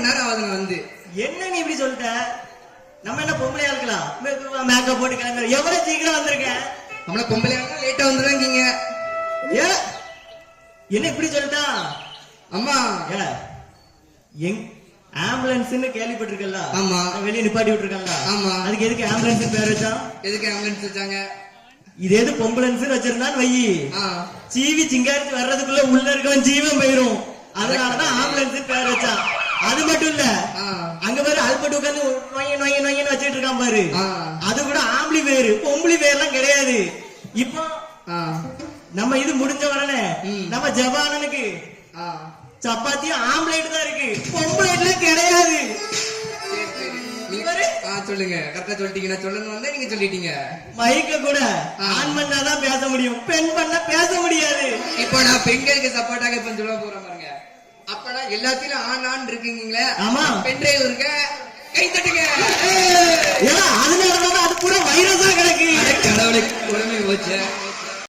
மணி நேரம் ஆகுதுங்க வந்து. என்ன நீ இப்படி சொல்லிட்ட? நம்ம என்ன பொம்பளையா இருக்கலாம்? மேக்கப் போட்டு கிளம்புற எவ்வளவு சீக்கிரம் வந்திருக்கேன். நம்மள பொம்பளையா லேட்டா வந்துருவாங்க. ஏ என்ன இப்படி சொல்லிட்டா? அம்மா எங் ஆம்புலன்ஸ்னு கேள்விப்பட்டிருக்கல? ஆமா. வெளியே நிப்பாட்டி விட்டுருக்கல? ஆமா. அதுக்கு எதுக்கு ஆம்புலன்ஸ் பேர் வச்சா? எதுக்கு ஆம்புலன்ஸ் வச்சாங்க? இது எது பொம்புலன்ஸ் வச்சிருந்தான்னு வையி, சீவி சிங்காரிச்சு வர்றதுக்குள்ள உள்ள இருக்கவன் ஜீவன் போயிரும். அதனாலதான் ஆம்புலன்ஸ் பேர் வச்சான். அது மட்டும் இல்ல, அங்க பாரு அல்பட்டு உட்காந்து நொய்ய நொய்ய நொய்யன்னு வச்சிட்டு இருக்கான் பாரு. அது கூட ஆம்பளி பேரு, பொம்பளி பேர்லாம் கிடையாது. இப்போ நம்ம இது முடிஞ்ச உடனே நம்ம ஜபானனுக்கு சப்பாத்தியும் ஆம்லேட் தான் இருக்கு, பொம்பளைட்ல கிடையாது. சொல்லுங்க, கரெக்டா சொல்லிட்டீங்க. சொல்லணும் வந்தா நீங்க சொல்லிட்டீங்க. மைக்க கூட ஆண் பண்ணாதான் பேச முடியும், பெண் பண்ணா பேச முடியாது. இப்போ நான் பெண்களுக்கு சப்போர்ட்டாக இப்ப சொல்ல போறேன் பாருங்க. அப்பனா எல்லாத்திலும் ஆண் ஆண் இருக்கீங்களே. ஆமா. பெண் டிரைவர் இருக்க கை தட்டுங்க. அதனாலதான் அது கூட வைரஸா கிடக்கு. கடவுளுக்கு உடனே போச்சு.